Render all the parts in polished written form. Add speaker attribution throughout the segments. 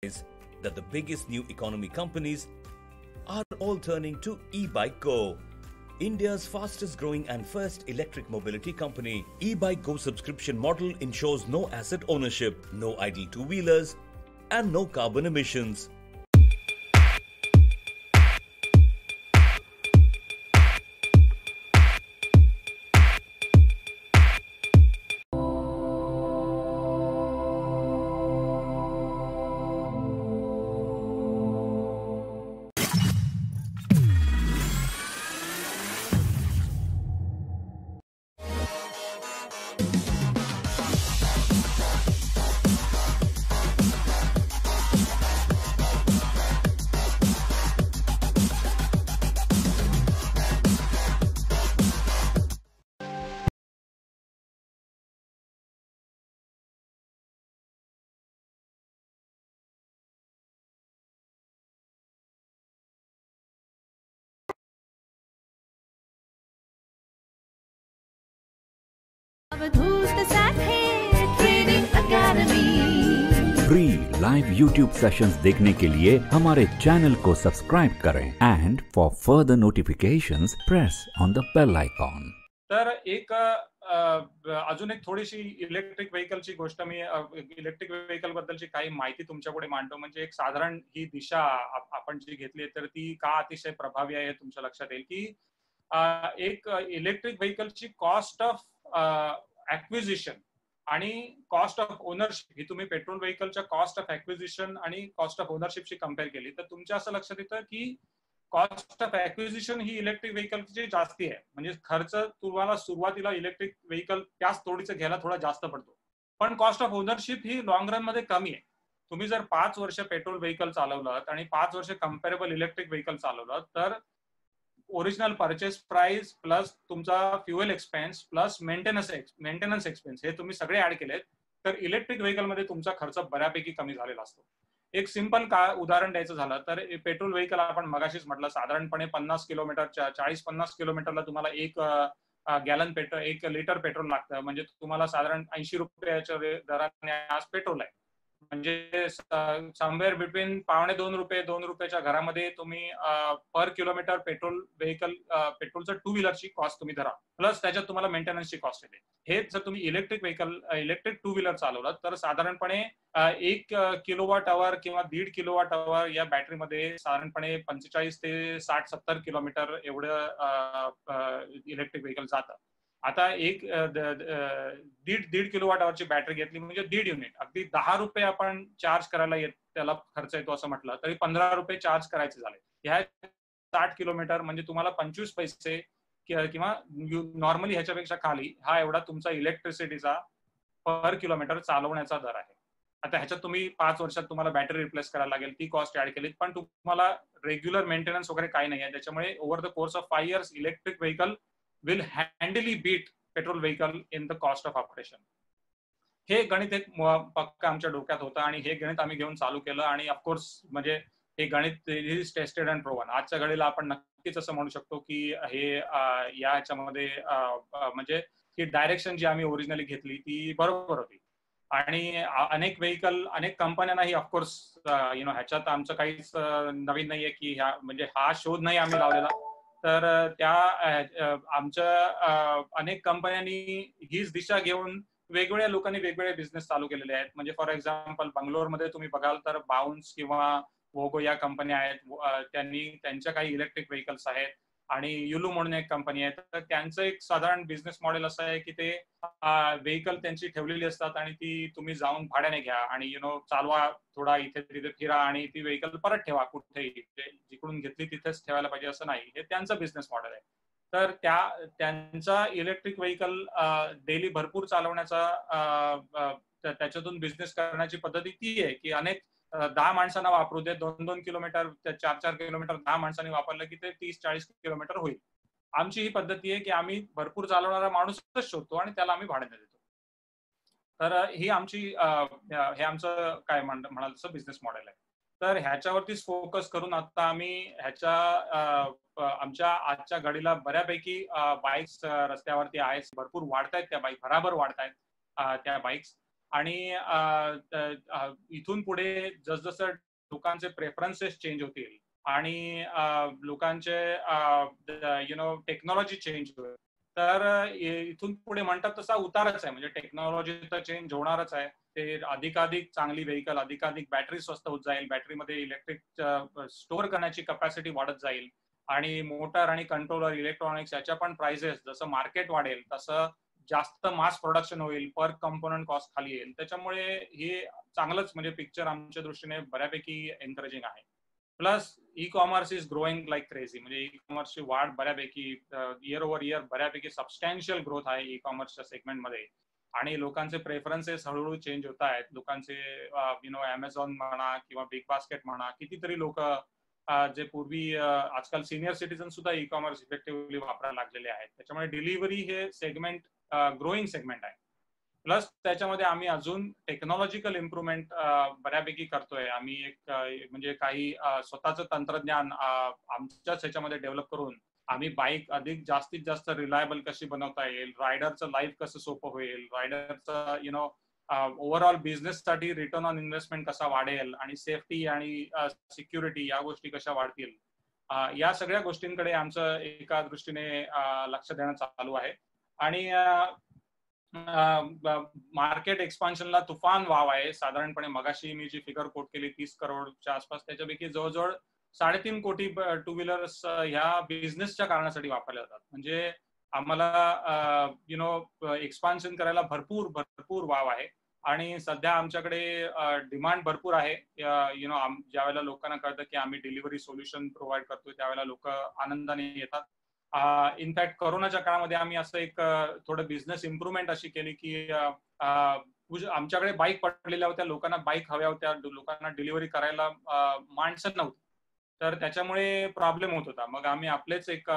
Speaker 1: is that the biggest new economy companies are all turning to eBike Go, India's fastest growing and first electric mobility company. eBike Go subscription model ensures no asset ownership, no idle two-wheelers, and no carbon emissions.
Speaker 2: Free live YouTube sessions देखने के लिए हमारे channel को subscribe करें and for further notifications press on the bell icon.
Speaker 3: तर एक अजून एक थोडीशी इलेक्ट्रिक व्हेकलची गोष्ट, मी इलेक्ट्रिक व्हेकल बद्दलची काही माहिती तुमच्यापुढे मांडतो. म्हणजे एक साधारण ही दिशा आपण जी घेतली तर ती का अतिशय प्रभावी आहे हे तुमच्या लक्षात येईल की एक इलेक्ट्रिक व्हेकलची कॉस्ट ऑफ ॲक्विजिशन आणि कॉस्ट ऑफ ओनरशिप ही तुम्ही पेट्रोल व्हेकलच्या कॉस्ट ऑफ ॲक्विजिशन आणि कॉस्ट ऑफ ओनरशिपशी कम्पेअर केली तर तुमच्या असं लक्षात येतं की कॉस्ट ऑफ ॲक्विजिशन ही इलेक्ट्रिक व्हेकलची जास्ती आहे. म्हणजे खर्च तुम्हाला सुरुवातीला इलेक्ट्रिक व्हेकल त्याच तोडीचं घ्यायला थोडा जास्त पडतो, पण cost of ownership he long run मध्ये कमी आहे. तुम्ही जर 5 वर्ष पेट्रोल व्हेकल चालवलं आणि 5 वर्ष कम्पॅरेबल इलेक्ट्रिक व्हेकल चालवलं तर ओरिजिनल परचेस प्राइस प्लस तुमचा fuel expense plus maintenance expense हे तुम्ही सगळे ऍड केलेत तर इलेक्ट्रिक व्हेकल मध्ये तुमचा खर्च बऱ्यापैकी कमी झालेला असतो. एक सिंपल उदाहरण द्यायचं झालं तर पेट्रोल व्हेकल आपण मगाशीच म्हटलं साधारणपणे 50 किलोमीटर 40-50 किलोमीटरला तुम्हाला 1 गॅलन पेट्रोल 1 लिटर पेट्रोल लागतं. म्हणजे तुम्हाला साधारण 80 रुपयाच्या दराने आज पेट्रोल आहे. म्हणजे समवेअर बिटवीन ₹2.25 रुपयाच्या घरामध्ये तुम्ही पर किलोमीटर पेट्रोल व्हेकल पेट्रोलचं टू व्हीलरची कॉस्ट तुम्ही धरा प्लस त्याच्यात तुम्हाला मेंटेनन्सची कॉस्ट येते. हे जर तुम्ही इलेक्ट्रिक टू व्हीलर चालवलं तर साधारणपणे 1 किलोवॉट अवर किंवा 1.5 किलोवॉट अवर या बॅटरीमध्ये साधारणपणे 45 ते 60-70 किलोमीटर एवढं इलेक्ट्रिक व्हेकल जातं. आता एक 1.5 किलोवॉट अवरची बॅटरी घेतली म्हणजे 1.5 युनिट, अगदी 10 रुपये आपण चार्ज करायला त्याला खर्च येतो असं म्हटलं तरी 15 रुपये चार्ज करायचे झाले. ह्या 60 किलोमीटर म्हणजे तुम्हाला 25 पैसे किंवा नॉर्मली ह्याच्यापेक्षा खाली हा एवढा तुमचा इलेक्ट्रिसिटीचा पर किलोमीटर चालवण्याचा दर आहे. आता ह्याच्यात तुम्ही 5 वर्षात तुम्हाला बॅटरी रिप्लेस करायला लागेल, ती कॉस्ट ऍड केली, पण तुम्हाला रेग्युलर मेंटेनन्स वगैरे काही नाही आहे. त्याच्यामुळे over the course of 5 years electric vehicle will handily beat petrol vehicle in the cost of operation. हे गणित एक पक्का आमच्या डोक्यात होतं आणि हे गणित आम्ही घेऊन चालू केलं आणि ऑफकोर्स म्हणजे हे गणित इज टेस्टेड अँड प्रोवन. आजच्या घडीला आपण नक्कीच असं म्हणू शकतो की हे याच्यामध्ये म्हणजे ही डायरेक्शन जी आम्ही ओरिजिनली घेतली ती बरोबर होती. आणि अनेक व्हेकल अनेक कंपन्यांनाही ऑफकोर्स ह्याच्यात आमचं काहीच नवीन नाहीये की म्हणजे हा शोध नाही आम्ही लावलेला. तर त्या आमच्या अनेक कंपन्यांनी हीच दिशा घेऊन वेगवेगळ्या लोकांनी वेगवेगळे बिझनेस चालू केलेले आहेत. म्हणजे फॉर एक्झाम्पल बंगलोरमध्ये तुम्ही बघाल तर बाउन्स किंवा वोगो या कंपन्या आहेत, त्यांनी त्यांच्या काही इलेक्ट्रिक व्हेकल्स आहेत. आणि युलू म्हणून एक कंपनी आहे तर त्यांचं एक साधारण बिझनेस मॉडेल असं आहे की ते व्हेकल त्यांची ठेवलेली असतात आणि ती तुम्ही जाऊन भाड्याने घ्या आणि चालवा, थोडा इथे तिथे फिरा आणि ती व्हेकल परत ठेवा कुठेही, जिकडून घेतली तिथेच ठेवायला पाहिजे असं नाही. हे त्यांचं बिझनेस मॉडेल आहे. तर त्यांचा इलेक्ट्रिक व्हेकल डेली भरपूर चालवण्याचा त्याच्यातून बिझनेस करण्याची पद्धती ती आहे की अनेक 10 माणसांना वापरू दे, 2-2 किलोमीटर 4-4 किलोमीटर 10 माणसांनी वापरलं की ते 30-40 किलोमीटर होईल. आमची ही पद्धती आहे की आम्ही भरपूर चालवणारा माणूसच शोधतो आणि त्याला आम्ही भाड्याने देतो. तर ही आमची हे आमचं काय म्हणाल तसं बिझनेस मॉडेल आहे. तर ह्याच्यावरतीच फोकस करून आता आम्ही आमच्या आजच्या घडीला बऱ्यापैकी बाईक्स रस्त्यावरती आहेत. भरपूर वाढतायत त्या बाईक, भराभर वाढतायत त्या बाईक्स. आणि इथून पुढे जसजसं लोकांचे प्रेफरन्सेस चेंज होतील आणि लोकांचे टेक्नॉलॉजी चेंज होईल, तर इथून पुढे म्हणतात तसा उतारच आहे. म्हणजे टेक्नॉलॉजी तर चेंज होणारच आहे. ते अधिकाधिक चांगली व्हेकल, अधिकाधिक बॅटरी स्वस्त होत जाईल, बॅटरीमध्ये इलेक्ट्रिक स्टोअर करण्याची कपॅसिटी वाढत जाईल आणि मोटर आणि कंट्रोलर, इलेक्ट्रॉनिक्स याच्या पण प्राइसेस जसं मार्केट वाढेल तसं जास्त मास प्रोडक्शन होईल, पर कॉम्पोनंट कॉस्ट खाली येईल. त्याच्यामुळे हे चांगलंच म्हणजे पिक्चर आमच्या दृष्टीने बऱ्यापैकी एनकरेजिंग आहे. Plus e commerce is growing like crazy. म्हणजे ई कॉमर्सची वाढ बऱ्यापैकी इयर ओव्हर इयर बऱ्यापैकी सबस्टॅन्शियल ग्रोथ आहे ई कॉमर्सच्या सेगमेंटमध्ये. आणि लोकांचे प्रेफरन्सेस हळूहळू चेंज होत आहेत. लोकांचे अमेझॉन म्हणा किंवा बिग बास्केट म्हणा, कितीतरी लोक जे पूर्वी आजकाल सिनियर सिटीजन सुद्धा ई कॉमर्स इफेक्टिव्हली वापरायला लागलेले आहेत. त्याच्यामुळे डिलिव्हरी हे सेगमेंट ग्रोईंग सेगमेंट आहे. प्लस त्याच्यामध्ये आम्ही अजून टेक्नॉलॉजिकल इम्प्रुव्हमेंट बऱ्यापैकी करतोय. आम्ही एक म्हणजे काही स्वतःचं तंत्रज्ञान आमच्याच ह्याच्यामध्ये डेव्हलप करून आम्ही बाईक अधिक जास्तीत जास्त रिलायबल कशी बनवता येईल, रायडरचं लाईफ कसं सोपं होईल, रायडरचं ओव्हरऑल बिझनेस साठी रिटर्न ऑन इन्व्हेस्टमेंट कसा वाढेल आणि सेफ्टी आणि सिक्युरिटी या गोष्टी कशा वाढतील, या सगळ्या गोष्टींकडे आमचं एका दृष्टीने लक्ष देणं चालू आहे. आणि मार्केट एक्सपान्शनला तुफान वाव आहे. साधारणपणे मगाशी मी जी फिगर कोट केली 30 करोडच्या आसपास, त्याच्यापैकी जवळजवळ 3.5 कोटी टू व्हीलर्स ह्या बिझनेसच्या कारणासाठी वापरल्या जातात. म्हणजे आम्हाला एक्सपान्शन करायला भरपूर भरपूर वाव आहे. आणि सध्या आमच्याकडे डिमांड भरपूर आहे. ज्या वेळेला लोकांना कळतं की आम्ही डिलिव्हरी सोल्युशन प्रोव्हाइड करतोय, त्यावेळेला लोक आनंदाने येतात. इनफॅक्ट कोरोनाच्या काळामध्ये आम्ही असं एक थोडं बिझनेस इम्प्रुव्हमेंट अशी केली की आमच्याकडे बाईक पडलेल्या होत्या, लोकांना बाईक हव्या होत्या, लोकांना डिलिव्हरी करायला माणसं नव्हती, तर त्याच्यामुळे प्रॉब्लेम होत होता. मग आम्ही आपलेच एक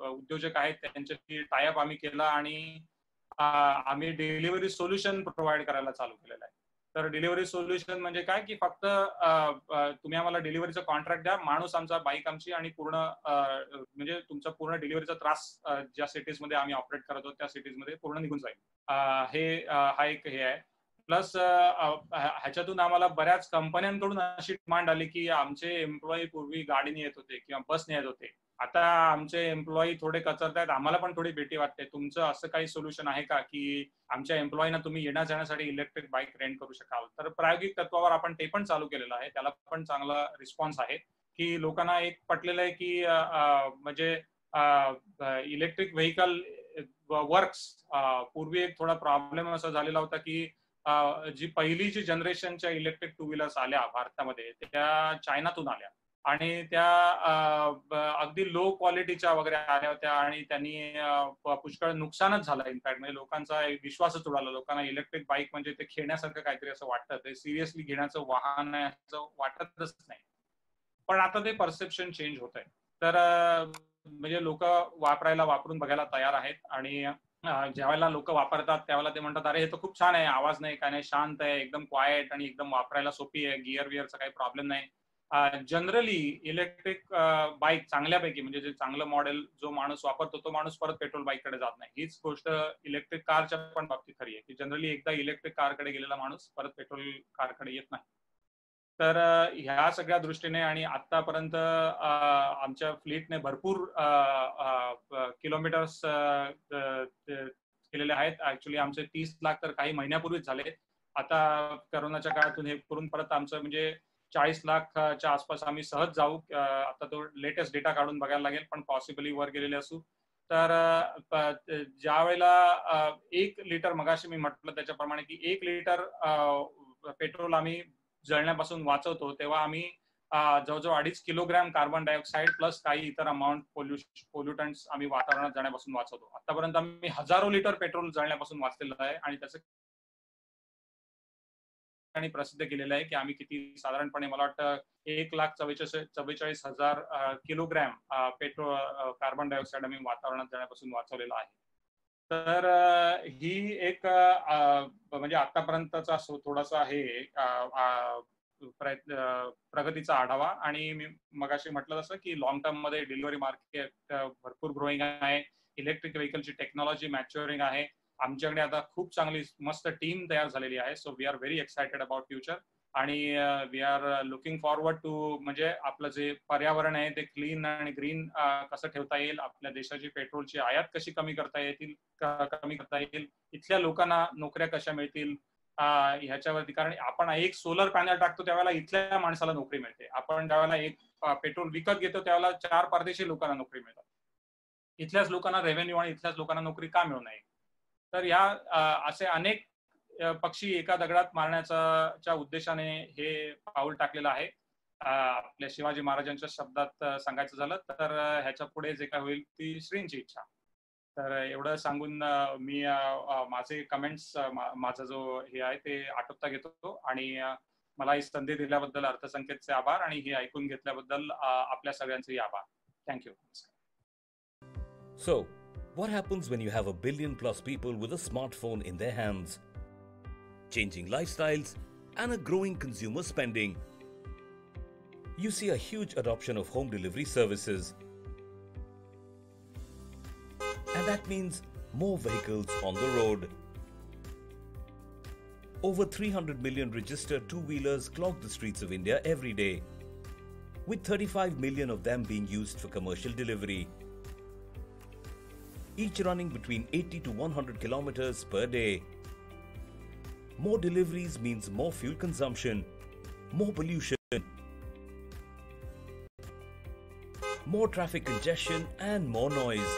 Speaker 3: उद्योजक आहेत त्यांच्याशी टायअप आम्ही केला आणि आम्ही डिलिव्हरी सोल्युशन प्रोव्हाइड करायला चालू केलेलं आहे. तर डिलिव्हरी सोल्युशन म्हणजे काय की फक्त तुम्ही आम्हाला डिलिव्हरीचं कॉन्ट्रॅक्ट द्या, माणूस आमचा, बाईक आमची, आणि पूर्ण म्हणजे तुमचा पूर्ण डिलिव्हरीचा त्रास ज्या सिटीजमध्ये आम्ही ऑपरेट करतो त्या सिटीजमध्ये पूर्ण निघून जाईल. हा एक हे आहे. प्लस ह्याच्यातून आम्हाला बऱ्याच कंपन्यांकडून अशी डिमांड आली की आमचे एम्प्लॉई पूर्वी गाडीने येत होते किंवा बसने येत होते, आता आमचे एम्प्लॉई थोडे कचरतायत, आम्हाला पण थोडी भीती वाटते. तुमचं असं काही सोल्युशन आहे का की आमच्या एम्प्लॉईना तुम्ही येण्या जाण्यासाठी इलेक्ट्रिक बाईक रेंट करू शकाल? तर प्रायोगिक तत्वावर आपण ते पण चालू केलेलं आहे. त्याला पण चांगला रिस्पॉन्स आहे की लोकांना एक पटलेलं आहे की म्हणजे इलेक्ट्रिक व्हेकल वर्क्स. पूर्वी एक थोडा प्रॉब्लेम असा झालेला होता की जी पहिलीची जनरेशनच्या इलेक्ट्रिक टू व्हीलर्स आल्या भारतामध्ये त्या चायनातून आल्या आणि त्या अगदी लो क्वालिटीच्या वगैरे आल्या होत्या आणि त्यांनी पुष्कळ नुकसानच झालं. इनफॅक्ट म्हणजे लोकांचा विश्वासच उडाला. लोकांना इलेक्ट्रिक बाईक म्हणजे ते खेळण्यासारखं काहीतरी असं वाटतं, ते सिरियसली घेण्याचं वाहन आहे असं वाटतच नाही. पण आता ते परसेप्शन चेंज होत आहे. तर म्हणजे लोक वापरून बघायला तयार आहेत. आणि ज्यावेळेला लोक वापरतात त्यावेळेला ते म्हणतात अरे हे तर खूप छान आहे, आवाज नाही, काय नाही, शांत आहे, एकदम क्वाइट आणि एकदम वापरायला सोपी आहे, गिअर विअरचा काही प्रॉब्लेम नाही. जनरली इलेक्ट्रिक बाईक चांगल्यापैकी म्हणजे जे चांगलं मॉडेल जो माणूस वापरतो तो माणूस परत पेट्रोल बाईककडे जात नाही. हीच गोष्ट इलेक्ट्रिक कारच्या पण बाबतीत खरी आहे की जनरली एकदा इलेक्ट्रिक कारकडे गेलेला माणूस परत पेट्रोल कारकडे येत नाही. तर ह्या सगळ्या दृष्टीने आणि आतापर्यंत आमच्या फ्लीटने भरपूर किलोमीटर्स केलेले आहेत. ऍक्च्युली आमचे 30 लाख तर काही महिन्यापूर्वीच झाले. आता कोरोनाच्या काळातून हे करून परत आमचं म्हणजे 40 लाखच्या आसपास आम्ही सहज जाऊ. आता तो लेटेस्ट डेटा काढून बघायला लागेल, पण पॉसिबली वर गेलेले असू. तर ज्या वेळेला 1 लिटर, मगाशी मी म्हटलं त्याच्याप्रमाणे की 1 लिटर पेट्रोल आम्ही जळण्यापासून वाचवतो, तेव्हा आम्ही जवळजवळ 2.5 किलोग्रॅम कार्बन डायऑक्साईड प्लस काही इतर अमाऊंट पोल्युटंट्स आम्ही वातावरणात जाण्यापासून वाचवतो. आतापर्यंत आम्ही हजारो लिटर पेट्रोल जळण्यापासून वाचलेलं आहे आणि त्याचं प्रसिद्ध केलेलं आहे की आम्ही किती साधारणपणे मला वाटतं 1,44,000 किलोग्रॅम पेट्रोल कार्बन डायऑक्साईड आम्ही वातावरणात जाण्यापासून वाचवलेलं आहे. तर ही एक म्हणजे आतापर्यंतचा थोडासा हे प्रगतीचा आढावा. आणि मी मगाशी म्हटलं तसं की लॉंग टर्म मध्ये डिलिव्हरी मार्केट भरपूर ग्रोईंग आहे, इलेक्ट्रिक व्हेकलची टेक्नॉलॉजी मॅच्युअरिंग आहे आमच्याकडे आता खूप चांगली मस्त टीम तयार झालेली आहे. So we are very excited about future आणि we are looking forward to म्हणजे आपलं जे पर्यावरण आहे ते क्लीन आणि ग्रीन कसं ठेवता येईल, आपल्या देशाची पेट्रोलची आयात कशी कमी करता येईल, इथल्या लोकांना नोकऱ्या कशा मिळतील ह्याच्यावरती. कारण आपण एक सोलर पॅनल टाकतो त्यावेळेला इथल्या माणसाला नोकरी मिळते, आपण ज्यावेळेला एक पेट्रोल विकत घेतो त्यावेळेला 4 परदेशी लोकांना नोकरी मिळतात. इथल्याच लोकांना रेव्हेन्यू आणि इथल्याच लोकांना नोकरी का मिळू नये. तर या असे अनेक पक्षी एका दगडात मारण्याच्या उद्देशाने हे पाऊल टाकलेलं आहे. आपल्या शिवाजी महाराजांच्या शब्दात सांगायचं झालं तर ह्याच्या पुढे जे काय होईल ती श्रींची इच्छा. तर एवढं सांगून मी माझे कमेंट्स माझा जो हे आहे ते आटोपता घेतो आणि मला ही संधी दिल्याबद्दल अर्थसंकेतचे आभार आणि हे ऐकून घेतल्याबद्दल आपल्या सगळ्यांचेही आभार. Thank you.
Speaker 1: So, what happens when you have 1 billion plus people with a smartphone in their hands? Changing lifestyles and a growing consumer spending. You see a huge adoption of home delivery services. And that means more vehicles on the road. Over 300 million registered two-wheelers clog the streets of India every day, with 35 million of them being used for commercial delivery, each running between 80 to 100 kilometers per day. More deliveries means more fuel consumption, more pollution, more traffic congestion and more noise.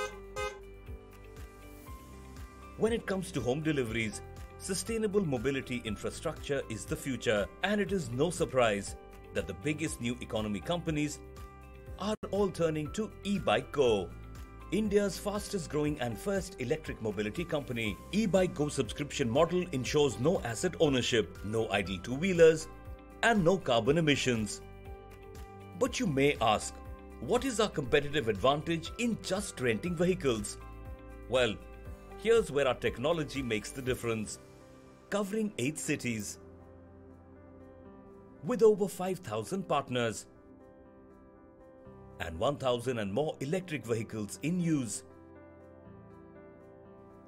Speaker 1: When it comes to home deliveries, sustainable mobility infrastructure is the future, and it is no surprise that the biggest new economy companies are all turning to eBike Go. India's fastest growing and first electric mobility company, eBike Go subscription model ensures no asset ownership, no idle two-wheelers, and no carbon emissions. But you may ask, what is our competitive advantage in just renting vehicles? Well, here's where our technology makes the difference. Covering 8 cities, with over 5,000 partners, and 1,000 and more electric vehicles in use.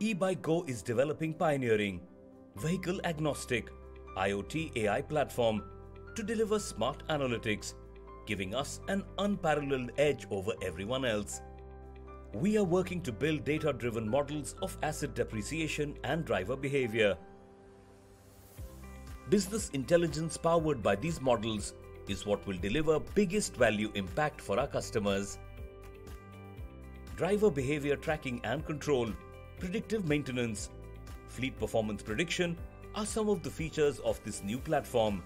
Speaker 1: eBike Go is developing pioneering, vehicle agnostic, IoT AI platform to deliver smart analytics, giving us an unparalleled edge over everyone else. We are working to build data-driven models of asset depreciation and driver behavior. Business intelligence powered by these models is what will deliver biggest value impact for our customers. Driver behavior tracking and control, predictive maintenance, fleet performance prediction are some of the features of this new platform.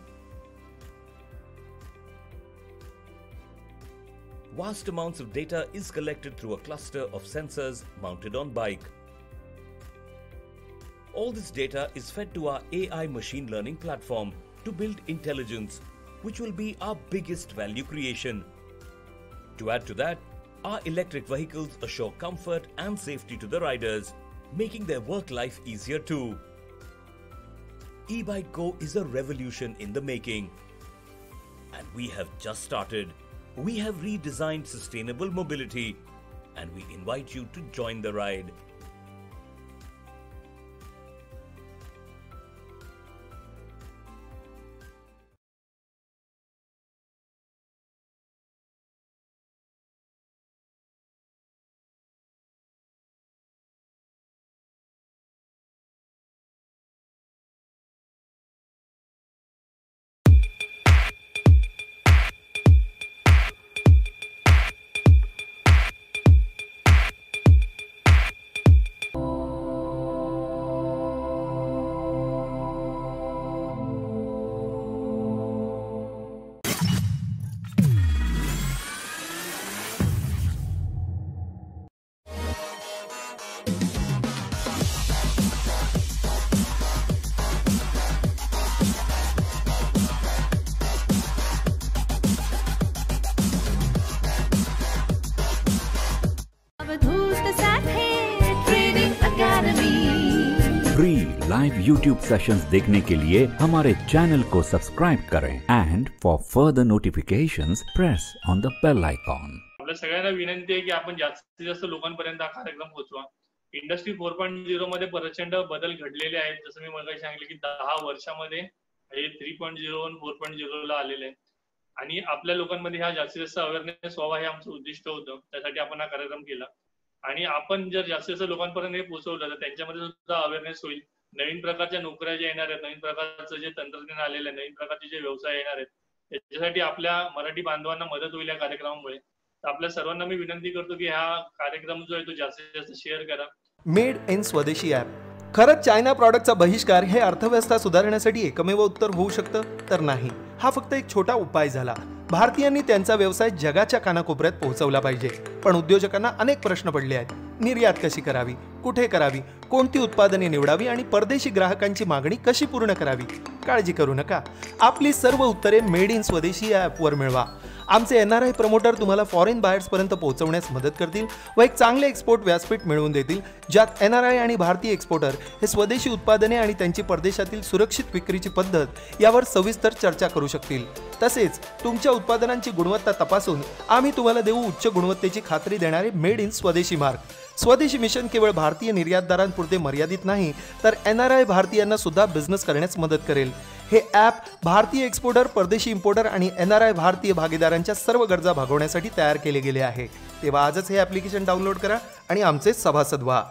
Speaker 1: Vast amounts of data is collected through a cluster of sensors mounted on bike. All this data is fed to our AI machine learning platform to build intelligence, which will be our biggest value creation. To add to that, our electric vehicles assure comfort and safety to the riders, making their work life easier too. eBike Go is a revolution in the making. And we have just started. We have redesigned sustainable mobility, and we invite you to join the ride.
Speaker 2: Free live YouTube sessions देखने के लिए हमारे channel को subscribe करें and for further notifications press on the bell icon.
Speaker 4: आपल्या सगळ्यांना विनंती आहे की आपण जास्तीत जास्त लोकांपर्यंत हा कार्यक्रम पोहोचवा. इंडस्ट्री 4.0 मध्ये प्रचंड बदल घडलेले आहेत. जसं मी मगाशी सांगितलं की 10 वर्षामध्ये हे 3.0 आणि 4.0 ला आलेले आहे. आणि आपल्या लोकांमध्ये हा जास्तीत जास्त अवेअरनेस व्हावा हे आमचं उद्दिष्ट होतं. त्यासाठी आपण हा कार्यक्रम केला. आणि आपण जर जास्तीत जास्त लोकांपर्यंत हे पोहोचवलं तर त्यांच्यामध्ये सुद्धा अवेअरनेस होईल. नवीन प्रकारच्या नोकऱ्या ज्या येणार आहेत, नवीन प्रकारचं जे तंत्रज्ञान आलेलं आहे, नवीन प्रकारचे जे व्यवसाय येणार आहेत, त्याच्यासाठी आपल्या मराठी बांधवांना मदत होईल या कार्यक्रमामुळे. तर आपल्या सर्वांना मी विनंती करतो की हा कार्यक्रम जो आहे तो जास्तीत जास्त शेअर करा.
Speaker 5: मेड इन स्वदेशी ॲप. खरंच चायना प्रॉडक्टचा बहिष्कार हे अर्थव्यवस्था सुधारण्यासाठी एकमेव उत्तर होऊ शकतं? तर नाही. हा फक्त एक छोटा उपाय झाला. भारतीयांनी त्यांचा व्यवसाय जगाच्या कानाकोपऱ्यात पोहोचवला पाहिजे. पण उद्योजकांना अनेक प्रश्न पडले आहेत. निर्यात कशी करावी, कुठे करावी, कोणती उत्पादने निवडावी आणि परदेशी ग्राहकांची मागणी कशी पूर्ण करावी? काळजी करू नका, आपली सर्व उत्तरे मेड इन स्वदेशी या ॲपवर मिळवा. आमचे NRI प्रमोटर तुम्हाला फॉरेन बायर्सपर्यंत पोहोचवण्यास मदत करतील व एक चांगले एक्सपोर्ट व्यासपीठ मिळवून देतील, ज्यात NRI आणि भारतीय एक्सपोर्टर हे स्वदेशी उत्पादने आणि त्यांची परदेशातील सुरक्षित विक्रीची पद्धत यावर सविस्तर चर्चा करू शकतील. तसेच तुमच्या उत्पादनांची गुणवत्ता तपासून आम्ही तुम्हाला देऊ उच्च गुणवत्तेची खात्री देणारे मेड इन स्वदेशी मार्क. स्वदेशी मिशन केवळ भारतीय निर्यातदारांपुरते मर्यादित नाही, तर NRI भारतीयांना सुद्धा बिझनेस करण्यास मदत करेल. हे ॲप भारतीय एक्सपोर्टर, परदेशी इम्पोर्टर आणि NRI भारतीय भागीदारांच्या सर्व गरजा भागवण्यासाठी तयार केले गेले आहे. तेव्हा आजच हे ॲप्लिकेशन डाउनलोड करा आणि आमचे सभासद व्हा.